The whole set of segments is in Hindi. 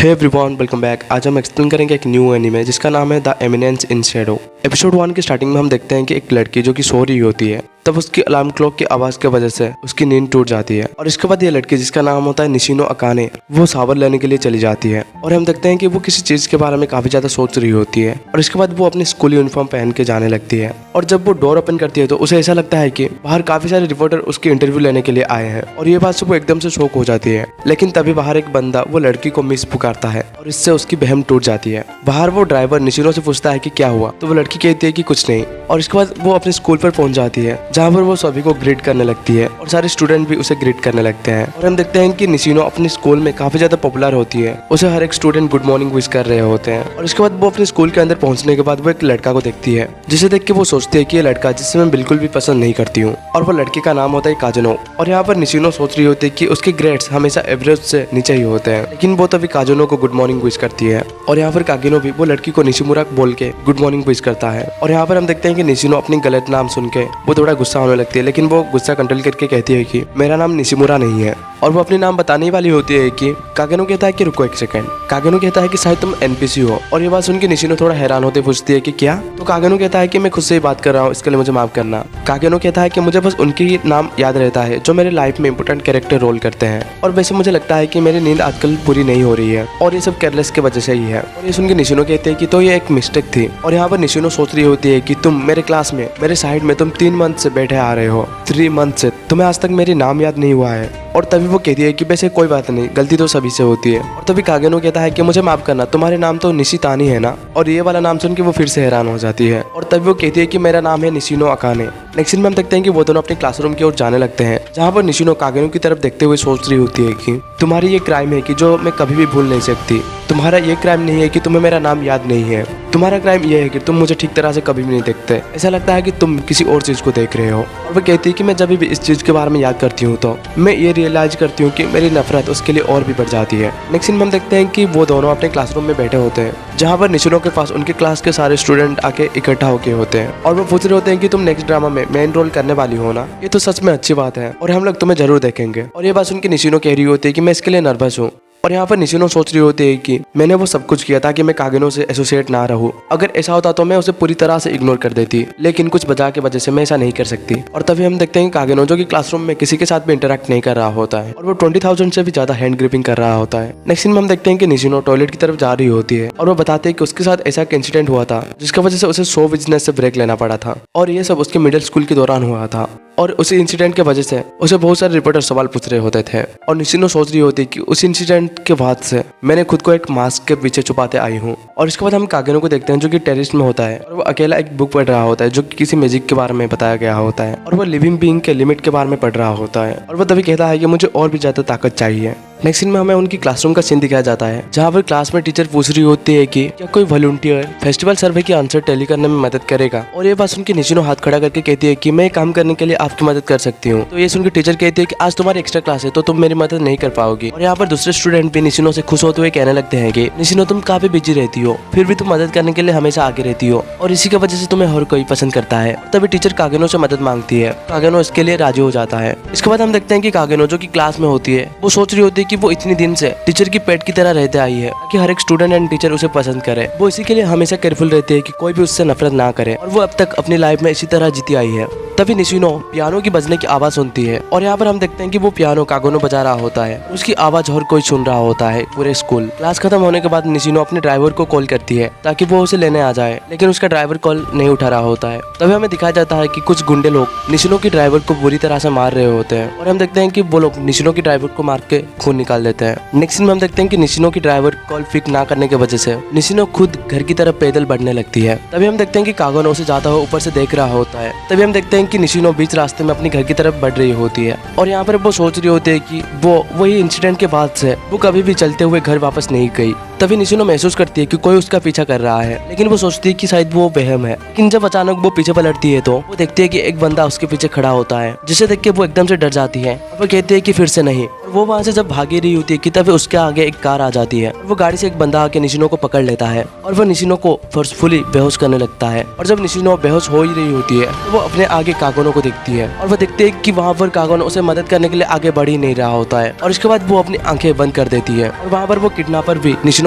Hey everyone, welcome back. आज हम एक्सप्लेन करेंगे एक न्यू एनीमे जिसका नाम है the eminence in Shadow. Episode 1 की स्टार्टिंग में हम देखते हैं कि एक लड़की जो कि सो रही होती है, तब उसकी अलार्म क्लॉक की आवाज की वजह से उसकी नींद टूट जाती है। और इसके बाद ये लड़की जिसका नाम होता है निशिनो अकाने, वो शावर लेने के लिए चली जाती है। और हम देखते हैं कि वो किसी चीज के बारे में काफी ज्यादा सोच रही होती है। और इसके बाद वो अपनी स्कूल यूनिफॉर्म पहन के जाने लगती है। और जब वो डोर ओपन करती है तो उसे ऐसा लगता है कि बाहर काफी सारे रिपोर्टर उसकी इंटरव्यू लेने के लिए आए हैं। और ये बात से वो एकदम से शॉक हो जाती है। लेकिन तभी बाहर एक बंदा वो लड़की को मिस पुकारता है और इससे उसकी बहम टूट जाती है। बाहर वो ड्राइवर निशिनो से पूछता है कि क्या हुआ, तो वो लड़की कहती है कि कुछ नहीं। और इसके बाद वो अपने स्कूल पर पहुंच जाती है, जहाँ पर वो सभी को ग्रीट करने लगती है और सारे स्टूडेंट भी उसे ग्रीट करने लगते हैं। और हम देखते हैं कि निशिनो अपने स्कूल में काफी ज्यादा पॉपुलर होती है। उसे हर एक स्टूडेंट गुड मॉर्निंग विश कर रहे होते हैं। और इसके बाद वो अपने स्कूल के अंदर पहुंचने के बाद वो एक लड़का को देखती है, जिसे देख के वो सोचती है कि ये लड़का जिससे मैं बिल्कुल भी पसंद नहीं करती हूँ। और वो लड़के का नाम होता है काजुनो। और यहाँ पर निशिनो सोच रही होती है कि उसके ग्रेड्स हमेशा एवरेज से नीचे ही होते हैं, लेकिन वो तभी काजुनो को गुड मॉर्निंग विश करती है। और यहाँ पर कागिनो भी वो लड़की को निशिमुरा बोल के गुड मॉर्निंग विश करता है। और यहाँ पर हम देखते हैं कि निशिनो अपनी गलत नाम सुन के वो थोड़ा गुस्सा होने लगती है, लेकिन वो गुस्सा कंट्रोल करके कहती है कि मेरा नाम निशिमुरा नहीं है। और वो अपनी नाम बताने वाली होती है कि कागिनो कहता है कि रुको एक सेकंड। कागिनो कहता है कि शायद तुम एनपीसी हो। और ये बात सुन के निशिनो थोड़ा हैरान होते पूछती है कि क्या। तो कागिनो कहता है कि मैं खुद से ही बात कर रहा हूँ, इसके लिए मुझे माफ करना। कागिनो कहता है कि मुझे बस उनके ही नाम याद रहता है जो मेरे लाइफ में इंपोर्टेंट कैरेक्टर रोल करते हैं। और वैसे मुझे लगता है कि मेरी नींद आजकल पूरी नहीं हो रही है और ये सब केयरलेस की वजह से ही है। और ये सुन के निशिनो कहते हैं कि तो ये एक मिस्टेक थी। और यहाँ पर निशिनो सोच रही होती है कि तुम मेरे क्लास में मेरे साइड में तुम 3 मंथ से बैठे आ रहे हो, 3 मंथ से तुम्हें आज तक मेरी नाम याद नहीं हुआ है। और तभी वो कहती है कि वैसे कोई बात नहीं, गलती तो सभी से होती है। और तभी कागिनो कहता है कि मुझे माफ करना, तुम्हारे नाम तो निशितानी है ना। और ये वाला नाम सुन के वो फिर से हैरान हो जाती है। और तभी वो कहती है कि मेरा नाम है निशिनो अकाने। नेक्स्ट सीन में हम देखते हैं कि वो दोनों अपने क्लासरूम की ओर जाने लगते हैं, जहाँ पर निशिनो कागिनो की तरफ देखते हुए सोच रही होती है कि तुम्हारी ये क्राइम है कि जो मैं कभी भी भूल नहीं सकती। तुम्हारा ये क्राइम नहीं है कि तुम्हें मेरा नाम याद नहीं है, तुम्हारा क्राइम ये है कि तुम मुझे ठीक तरह से कभी भी नहीं देखते। ऐसा लगता है कि तुम किसी और चीज को देख रहे हो। और वो कहती है कि मैं जब भी इस चीज के बारे में याद करती हूँ तो मैं ये रियलाइज करती हूँ कि मेरी नफरत उसके लिए और भी बढ़ जाती है। नेक्स्ट सीन में हम देखते हैं कि वो दोनों अपने क्लासरूम में बैठे होते हैं, जहाँ पर निशिनो के पास उनके क्लास के सारे स्टूडेंट आके इकट्ठा होके होते हैं। और वो पूछ रहे होते हैं कि तुम नेक्स्ट ड्रामा में मेन रोल करने वाली हो ना, ये तो सच में अच्छी बात है और हम लोग तुम्हें जरूर देखेंगे। और ये बात सुन के निशिनो कह रही होती है कि मैं इसके लिए नर्वस हूँ। और यहाँ पर निशिनो सोच रही होती है कि मैंने वो सब कुछ किया ताकि मैं कागिनो से एसोसिएट ना रहूं। अगर ऐसा होता तो मैं उसे पूरी तरह से इग्नोर कर देती, लेकिन कुछ वजह की वजह से मैं ऐसा नहीं कर सकती। और तभी हम देखते हैं कागिनो जो कि क्लासरूम में किसी के साथ भी इंटरेक्ट नहीं कर रहा होता है और वो 20,000 से भी ज्यादा हैंड ग्रिपिंग कर रहा होता है। नेक्स्ट सीन में हम देखते हैं कि निशिनो टॉयलेट की तरफ जा रही होती है और वो बताते हैं कि उसके साथ ऐसा एक इंसिडेंट हुआ था जिसकी वजह से उसे शो बिजनेस से ब्रेक लेना पड़ा था। और ये सब उसके मिडिल स्कूल के दौरान हुआ था। और उसी इंसिडेंट की वजह से उसे बहुत सारे रिपोर्टर सवाल पूछ रहे होते थे। और निशिनो सोच रही होती कि उस इंसिडेंट के बाद से मैंने खुद को एक मास्क के पीछे छुपाते आई हूँ। और इसके बाद हम कागिनो को देखते हैं जो कि टेरिस में होता है और वो अकेला एक बुक पढ़ रहा होता है जो कि किसी मैजिक के बारे में बताया गया होता है। और वो लिविंग बीइंग के लिमिट के बारे में पढ़ रहा होता है। और वो तभी कहता है कि मुझे और भी ज्यादा ताकत चाहिए। नेक्स्ट सीन में हमें उनकी क्लासरूम का सीन दिखाया जाता है, जहाँ पर क्लास में टीचर पूछ रही होती है कि क्या कोई वॉलंटियर फेस्टिवल सर्वे की आंसर टैली करने में मदद करेगा। और ये बात सुन के निशिनो हाथ खड़ा करके कहती है कि मैं काम करने के लिए आपकी मदद कर सकती हूँ। तो ये सुन के टीचर कहती है कि आज तुम्हारी एक्स्ट्रा क्लास है तो तुम मेरी मदद नहीं कर पाओगी। और यहाँ पर दूसरे स्टूडेंट भी निशिनो से खुश होते हुए कहने लगते हैं कि निशिनो तुम काफी बिजी रहती हो, फिर भी तुम मदद करने के लिए हमेशा आगे रहती हो और इसी की वजह से तुम्हें हर कोई पसंद करता है। तभी टीचर कागिनो से मदद मांगती है, कागिनो इसके लिए राजी हो जाता है। इसके बाद हम देखते हैं कि कागिनो जो कि क्लास में होती है वो सोच रही होती है कि वो इतनी दिन से टीचर की पेट की तरह रहते आई है कि हर एक स्टूडेंट एंड टीचर उसे पसंद करे। वो इसी के लिए हमेशा केयरफुल रहती है कि कोई भी उससे नफरत ना करे और वो अब तक अपनी लाइफ में इसी तरह जीती आई है। तभी निशिनो पियानो की बजने की आवाज सुनती है और यहाँ पर हम देखते हैं कि वो पियानो कागिनो बजा रहा होता है। उसकी आवाज हर कोई सुन रहा होता है पूरे स्कूल। क्लास खत्म होने के बाद निशिनो अपने ड्राइवर को कॉल करती है ताकि वो उसे लेने आ जाए, लेकिन उसका ड्राइवर कॉल नहीं उठा रहा होता है। तभी हमें दिखाया जाता है कि कुछ गुंडे लोग निशिनो की ड्राइवर को बुरी तरह से मार रहे होते हैं। और हम देखते हैं कि वो लोग निशिनो की ड्राइवर को मार के खून निकाल देते हैं। नेक्स्ट में हम देखते हैं कि निशिनो की ड्राइवर कॉल पिक ना करने की वजह से निशिनो खुद घर की तरफ पैदल बढ़ने लगती है। तभी हम देखते हैं कि कागिनो उसे जाता हुआ ऊपर से देख रहा होता है। तभी हम देखते हैं कि निशिनो बीच रास्ते में अपनी घर की तरफ बढ़ रही होती है। और यहाँ पर वो सोच रही होती है कि वो वही इंसिडेंट के बाद से वो कभी भी चलते हुए घर वापस नहीं गई। तभी निशिनो महसूस करती है कि कोई उसका पीछा कर रहा है, लेकिन वो सोचती है कि शायद वो वहम है। लेकिन जब अचानक वो पीछे पलटती है तो वो देखती है कि एक बंदा उसके पीछे खड़ा होता है, जिसे देख के वो एकदम से डर जाती है और वो कहती है कि फिर से नहीं। और वो वहाँ से जब भागी रही होती है कि तभी उसके आगे एक कार आ जाती है। वो गाड़ी से एक बंदा आके निशिनो को पकड़ लेता है और वो निशिनो को फोर्सफुली बेहोश करने लगता है। और जब निशिनो बेहोश हो ही रही होती है तो वो अपने आगे कागोनो को देखती है और वो देखती है कि वहाँ पर कागोनो उसे मदद करने के लिए आगे बढ़ ही नहीं रहा होता है। और इसके बाद वो अपनी आंखें बंद कर देती है और वहाँ पर वो किडनैपर भी निशिनो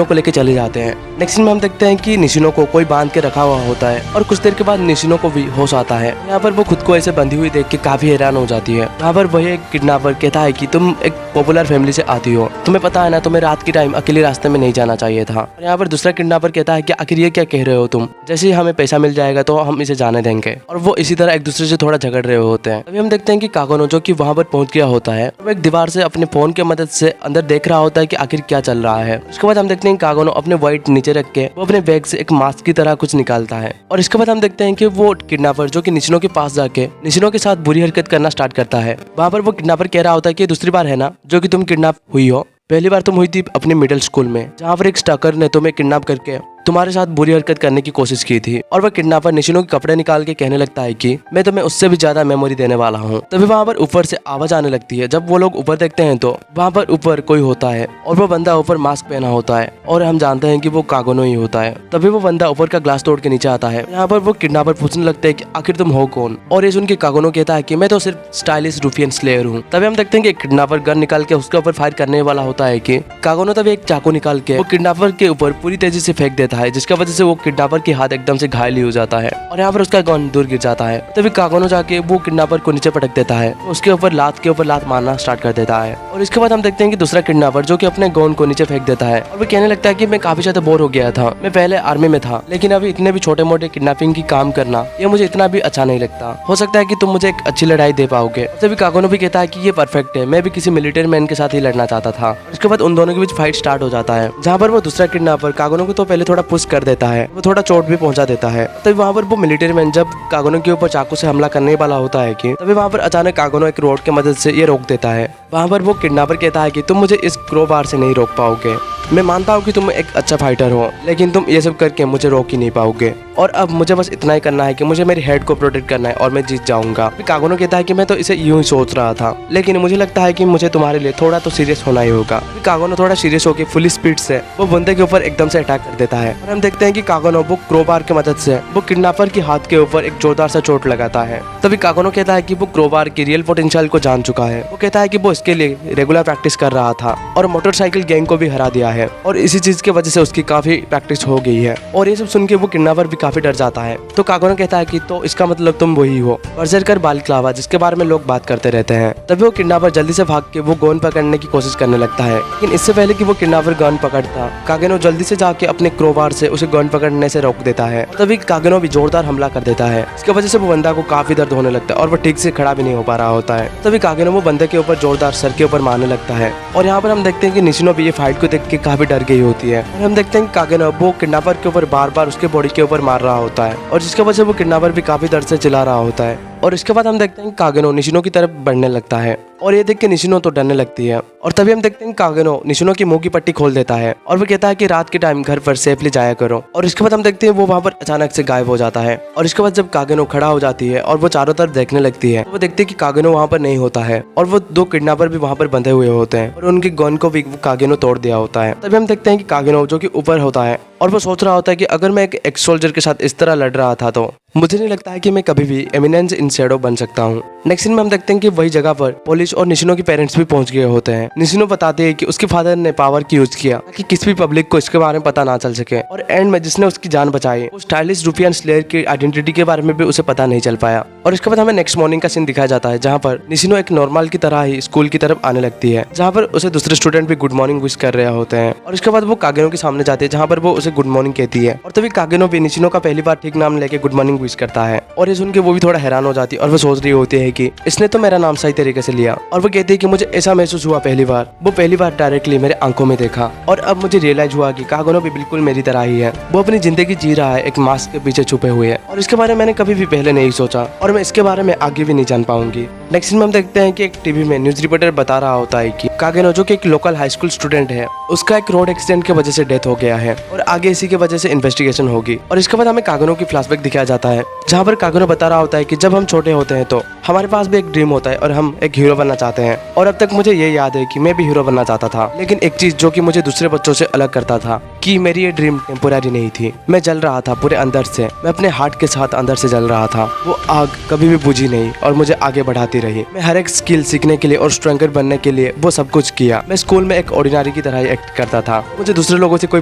को लेके चले जाते हैं। नेक्स्ट सीन में हम देखते हैं कि निशिनो को कोई बांध के रखा हुआ होता है और कुछ देर के बाद निशिनो को भी होश आता है। यहाँ पर वो खुद को ऐसे बंधी हुई देख के काफी हैरान हो जाती है। यहाँ पर वही एक किडनैपर कहता है कि तुम एक पॉपुलर फैमिली से आती हो, तुम्हें पता है ना तुम्हें रात के टाइम अकेले रास्ते में नहीं जाना चाहिए था। और यहाँ पर दूसरा किडनैपर कहता है कि आखिर ये क्या कह रहे हो तुम, जैसे ही हमें पैसा मिल जाएगा तो हम इसे जाने देंगे। और वो इसी तरह एक दूसरे से थोड़ा झगड़ रहे होते हैं। अभी हम देखते हैं कि कागोनो जो कि वहाँ पर पहुंच गया होता है, वो एक दीवार से अपने फोन की मदद से अंदर देख रहा होता है कि आखिर क्या चल रहा है। उसके बाद हम देखते हैं कागोनो अपने वाइट नीचे रख के वो अपने बैग से एक मास्क की तरह कुछ निकालता है। और इसके बाद हम देखते हैं कि वो किडनैपर जो कि निशिनो के पास जाके निशिनो के साथ बुरी हरकत करना स्टार्ट करता है। वहाँ पर वो किडनैपर कह रहा होता है कि दूसरी बार है ना जो कि तुम किडनैप हुई हो, पहली बार तुम हुई थी अपने मिडिल स्कूल में, जहाँ पर एक स्टॉकर ने तुम्हें किडनैप करके तुम्हारे साथ बुरी हरकत करने की कोशिश की थी। और वह किडनैपर निशिनो के कपड़े निकाल के कहने लगता है कि मैं तुम्हें उससे भी ज्यादा मेमोरी देने वाला हूँ। तभी वहाँ पर ऊपर से आवाज आने लगती है। जब वो लोग ऊपर देखते हैं तो वहाँ पर ऊपर कोई होता है और वो बंदा ऊपर मास्क पहना होता है और हम जानते हैं कि वो कागोनो ही होता है। तभी वो बंदा ऊपर का ग्लास तोड़ के नीचे आता है। यहाँ पर वो किडनैपर पूछने लगते हैं कि आखिर तुम हो कौन, और ये सुन के कागोनो कहता है कि मैं तो सिर्फ स्टाइलिश रूफियन स्लेयर हूँ। तभी हम देखते हैं कि किडनैपर गन निकाल के उसके ऊपर फायर करने वाला होता है कि कागोनो तभी एक चाकू निकाल के वो किडनैपर के ऊपर पूरी तेजी से फेंक देता है, जिसकी वजह से वो किडनैपर के हाथ एकदम से घायल ही हो जाता है और यहाँ पर उसका गन दूर गिर जाता है। तभी कागोनो जाके वो किडनैपर को नीचे पटक देता है, उसके ऊपर लात के ऊपर लात मारना स्टार्ट कर देता है। और इसके बाद हम देखते हैं कि दूसरा किडनैपर जो कि अपने गन को नीचे फेंक देता है और वो कहने लगता है कि मैं काफी ज्यादा बोर हो गया था, मैं पहले आर्मी में था लेकिन अभी इतने भी छोटे मोटे किडनैपिंग की काम करना ये मुझे इतना भी अच्छा नहीं लगता, हो सकता है कि तुम मुझे एक अच्छी लड़ाई दे पाओगे। तभी कागोनो भी कहता है कि ये परफेक्ट है, मैं भी किसी मिलिट्री मैन के साथ ही लड़ना चाहता था। उसके बाद उन दोनों के बीच फाइट स्टार्ट हो जाता है, जहाँ पर वो दूसरा किडनैपर कागोनो को तो पहले थोड़ा पुश कर देता है, वो थोड़ा चोट भी पहुंचा देता है। तभी वहाँ पर वो मिलिट्री मैन जब कागोनो के ऊपर चाकू से हमला करने वाला होता है कि तभी वहाँ पर अचानक कागोनो एक रोड की मदद से ये रोक देता है। वहाँ पर वो किडनैपर कहता है कि तुम मुझे इस क्रोबार से नहीं रोक पाओगे, मैं मानता हूँ कि तुम एक अच्छा फाइटर हो लेकिन तुम ये सब करके मुझे रोक ही नहीं पाओगे और अब मुझे बस इतना ही करना है कि मुझे मेरी हेड को प्रोटेक्ट करना है और मैं जीत जाऊंगा। कागोनो कहता है कि मैं तो इसे यूं ही सोच रहा था लेकिन मुझे लगता है कि मुझे तुम्हारे लिए थोड़ा तो सीरियस होना ही होगा। कागोनो थोड़ा सीरियस होकर फुल स्पीड से वो बंदे के ऊपर एकदम से अटैक कर देता है और हम देखते हैं कि कागोनो वो क्रोबार की मदद से वो किडनैपर के हाथ के ऊपर एक जोरदार सा चोट लगाता है। तभी कागोनो कहता है कि वो क्रोबार की रियल पोटेंशियल को जान चुका है। वो कहता है कि वो इसके लिए रेगुलर प्रैक्टिस कर रहा था और मोटरसाइकिल गैंग को भी हरा दिया है और इसी चीज की वजह से उसकी काफी प्रैक्टिस हो गई है। और ये सब सुन के वो किडनैपर भी काफी डर जाता है। तो कागोनो कहता है कि तो इसका मतलब तुम वही हो बर्जरकर बालक्लावा जिसके बारे में लोग बात करते रहते हैं। तभी वो किडनैपर जल्दी से भाग के वो गन पकड़ने की कोशिश करने लगता है, लेकिन इससे पहले कि वो किडनैपर गन पकड़ता कागेनो जल्दी से जाके अपने क्रोबार से उसे गन पकड़ने से रोक देता है। तभी कागेनो भी जोरदार हमला कर देता है, इसकी वजह से वो बंदा को काफी दर्द होने लगता है और वो ठीक से खड़ा भी नहीं हो पा रहा होता है। तभी कागेनो वो बंदे के ऊपर जोरदार सर के ऊपर मारने लगता है और यहाँ पर हम देखते हैं कि निशिनो भी ये फाइट को देख के काफी डर गई होती है और हम देखते हैं कि कागेनो वो किडनैपर के ऊपर बार बार उसके बॉडी के ऊपर मार रहा होता है और जिसकी वजह से वो किडनैपर भी काफी दर्द से चिल्ला रहा होता है। और इसके बाद हम देखते हैं कागेनो निशिनो की तरफ बढ़ने लगता है और ये देख के निशिनो तो डरने लगती है और तभी हम देखते हैं कागेनो निशिनो की मुंह की पट्टी खोल देता है और वो कहता है कि रात के टाइम घर पर सेफली जाया करो। और इसके बाद हम देखते हैं वो वहाँ पर अचानक से गायब हो जाता है और इसके बाद जब कागेनो खड़ा हो जाती है और वो चारों तरफ देखने लगती है, वो देखती है कि कागेनो वहाँ पर नहीं होता है और वो दो किडनैपर भी वहाँ पर बंधे हुए होते हैं और उनकी गन को भी कागेनो तोड़ दिया होता है। तभी हम देखते हैं कि कागेनो जो कि ऊपर होता है और वो सोच रहा होता है कि अगर मैं एक एक्स सोल्जर के साथ इस तरह लड़ रहा था तो मुझे नहीं लगता है कि मैं कभी भी एमिनेंस इन शैडो बन सकता हूँ। नेक्स्ट सीन में हम देखते हैं कि वही जगह पर पुलिस और निशिनो के पेरेंट्स भी पहुंच गए होते हैं। निशिनो बताते हैं कि उसके फादर ने पावर की यूज किया ताकि किसी भी पब्लिक को इसके बारे में पता ना चल सके और एंड में जिसने उसकी जान बचाई वो स्टाइलिश रूफियन स्लेयर की आइडेंटिटी के बारे में भी उसे पता नहीं चल पाया। और इसके बाद हमें नेक्स्ट मॉर्निंग का सीन दिखाया जाता है जहाँ पर निशिनो एक नॉर्मल की तरह ही स्कूल की तरफ आने लगती है, जहाँ पर उसे दूसरे स्टूडेंट भी गुड मॉर्निंग विश कर रहे होते हैं। और इसके बाद वो कागेनो के सामने जाते हैं जहाँ पर वो उसे गुड मॉर्निंग कहती है और तभी कागेनो भी निशिनो का पहली बार ठीक नाम लेके गुड मॉर्निंग विश करता है और ये सुन के वो भी थोड़ा हैरान हो जाती है और वो सोच रही होती है कि इसने तो मेरा नाम सही तरीके से लिया और वो कहती है कि मुझे ऐसा महसूस हुआ पहली बार, वो पहली बार डायरेक्टली मेरे आंखों में देखा। और अब मुझे रियलाइज हुआ कि कागनो भी बिल्कुल मेरी तरह ही है, वो अपनी जिंदगी जी रहा है एक मास्क के पीछे छुपे हुए। और इसके बारे में मैंने कभी भी पहले नहीं सोचा और मैं इसके बारे में आगे भी नहीं जान पाऊंगी। नेक्स्ट सीन में हम देखते हैं कि एक टीवी में न्यूज रिपोर्टर बता रहा होता है कि कागेनो जो कि एक लोकल हाई स्कूल स्टूडेंट है, उसका एक रोड एक्सीडेंट की वजह से डेथ हो गया है और आगे इसी की वजह से इन्वेस्टिगेशन होगी। और इसके बाद हमें कागेनो की फ्लैशबैक दिखाया जाता है, जहाँ पर कागेनो बता रहा होता है कि जब हम छोटे होते हैं तो हमारे पास भी एक ड्रीम होता है और हम एक हीरो बनना चाहते हैं। और अब तक मुझे ये याद है कि मैं भी हीरो बनना चाहता था, लेकिन एक चीज जो कि मुझे दूसरे बच्चों से अलग करता था कि मेरी ये ड्रीम टेम्पोररी नहीं थी। मैं जल रहा था पूरे अंदर से, मैं अपने हार्ट के साथ अंदर से जल रहा था। वो आग कभी भी बुझी नहीं और मुझे आगे बढ़ाती रही। मैं हर एक स्किल सीखने के लिए और स्ट्रॉन्गर बनने के लिए वो सब कुछ किया। मैं स्कूल में एक ऑर्डिनरी की तरह ही एक्ट करता था, मुझे दूसरे लोगों से कोई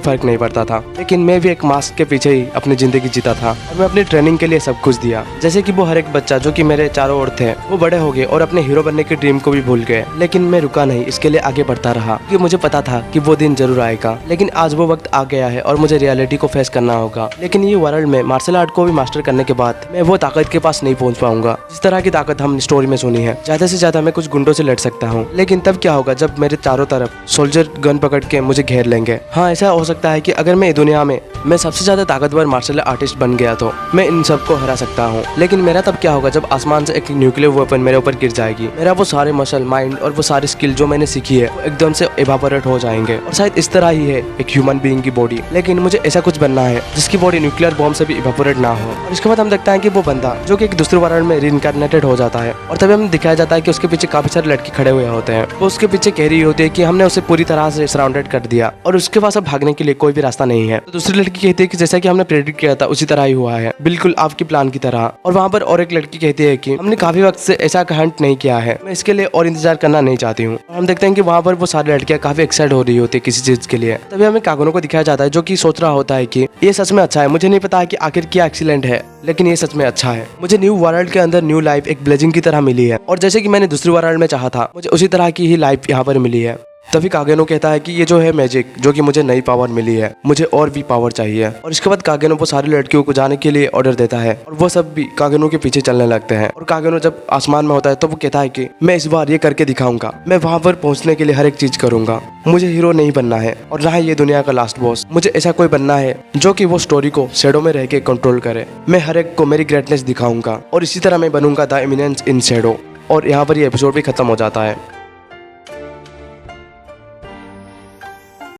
फर्क नहीं पड़ता था, लेकिन मैं भी एक मास्क के पीछे ही अपनी जिंदगी जीता था और मैं अपनी ट्रेनिंग के लिए सब कुछ दिया। जैसे कि वो हर एक बच्चा जो कि मेरे चारों ओर थे, वो बड़े हो गए और अपने हीरो बनने की ड्रीम को भी भूल गए, लेकिन मैं रुका नहीं, इसके लिए आगे बढ़ता रहा क्योंकि मुझे पता था कि वो दिन जरूर आएगा। लेकिन आज वो वक्त आ गया है और मुझे रियलिटी को फेस करना होगा। लेकिन ये वर्ल्ड में मार्शल आर्ट को भी मास्टर करने के बाद मैं वो ताकत के पास नहीं पहुंच पाऊंगा जिस तरह की ताकत हम स्टोरी में सुनी है। ज्यादा से ज्यादा मैं कुछ गुंडों से लड़ सकता हूँ, लेकिन तब क्या होगा जब मेरे चारों तरफ सोल्जर गन पकड़ के मुझे घेर लेंगे। हाँ, ऐसा हो सकता है कि अगर मैं दुनिया में मैं सबसे ज्यादा ताकतवर मार्शल आर्टिस्ट बन गया तो मैं इन सबको हरा सकता हूँ। लेकिन मेरा तब क्या होगा जब आसमान से एक न्यूक्लियर वेपन मेरे ऊपर गिर जाएगी। मेरा वो सारे मसल, माइंड और वो सारी स्किल जो मैंने सीखी है वो एकदम से इवापोरेट हो जाएंगे। और शायद इस तरह ही है एक ह्यूमन बीइंग की बॉडी, लेकिन मुझे ऐसा कुछ बनना है जिसकी बॉडी न्यूक्लियर बॉम्ब से भी इवापोरेट ना हो। और इसके बाद हम देखते हैं कि वो बंदा जो कि एक दूसरे वर्ल्ड में रीइंकार्नेटेड हो जाता है और तभी हमें दिखाया जाता है कि उसके पीछे काफी सारे लड़के खड़े हुए होते हैं। वो उसके पीछे कह रही होती है कि हमने उसे पूरी तरह से सराउंडेड कर दिया और उसके पास अब भागने के लिए कोई भी रास्ता नहीं है। तो दूसरी लड़की कहती है कि जैसा कि हमने प्रेडिक्ट किया था उसी तरह ही हुआ है, बिल्कुल आपकी प्लान की तरह। और वहाँ पर और एक लड़की कहती है कि हमने काफी वक्त से ऐसा हंट नहीं किया है, मैं इसके लिए और इंतजार करना नहीं चाहती हूँ। हम देखते हैं कि वहाँ पर वो सारी लड़कियां काफी एक्साइट हो रही होती है किसी चीज के लिए। तभी हमें कागनो को दिखाया जाता है जो कि सोच रहा होता है कि ये सच में अच्छा है, मुझे नहीं पता कि आखिर क्या एक्सीलेंट है, लेकिन ये सच में अच्छा है। मुझे न्यू वर्ल्ड के अंदर न्यू लाइफ एक ब्लेजिंग की तरह मिली है और जैसे कि मैंने दूसरी वर्ल्ड में चाहा था, मुझे उसी तरह की ही लाइफ यहाँ पर मिली है। तभी कागेनो कहता है कि ये जो है मैजिक, जो कि मुझे नई पावर मिली है, मुझे और भी पावर चाहिए। और इसके बाद कागेनो वो सारी लड़कियों को जाने के लिए ऑर्डर देता है और वो सब भी कागेनो के पीछे चलने लगते हैं। और कागेनो जब आसमान में होता है तो वो कहता है कि मैं इस बार ये करके दिखाऊंगा, मैं वहां पर पहुंचने के लिए हर एक चीज करूंगा। मुझे हीरो नहीं बनना है और ना ही ये दुनिया का लास्ट बॉस, मुझे ऐसा कोई बनना है जो कि वो स्टोरी को शैडो में रह के कंट्रोल करे। मैं हर एक को मेरी ग्रेटनेस दिखाऊंगा और इसी तरह मैं बनूंगा द एमिनेंस इन शैडो। और यहाँ पर ये एपिसोड भी खत्म हो जाता है।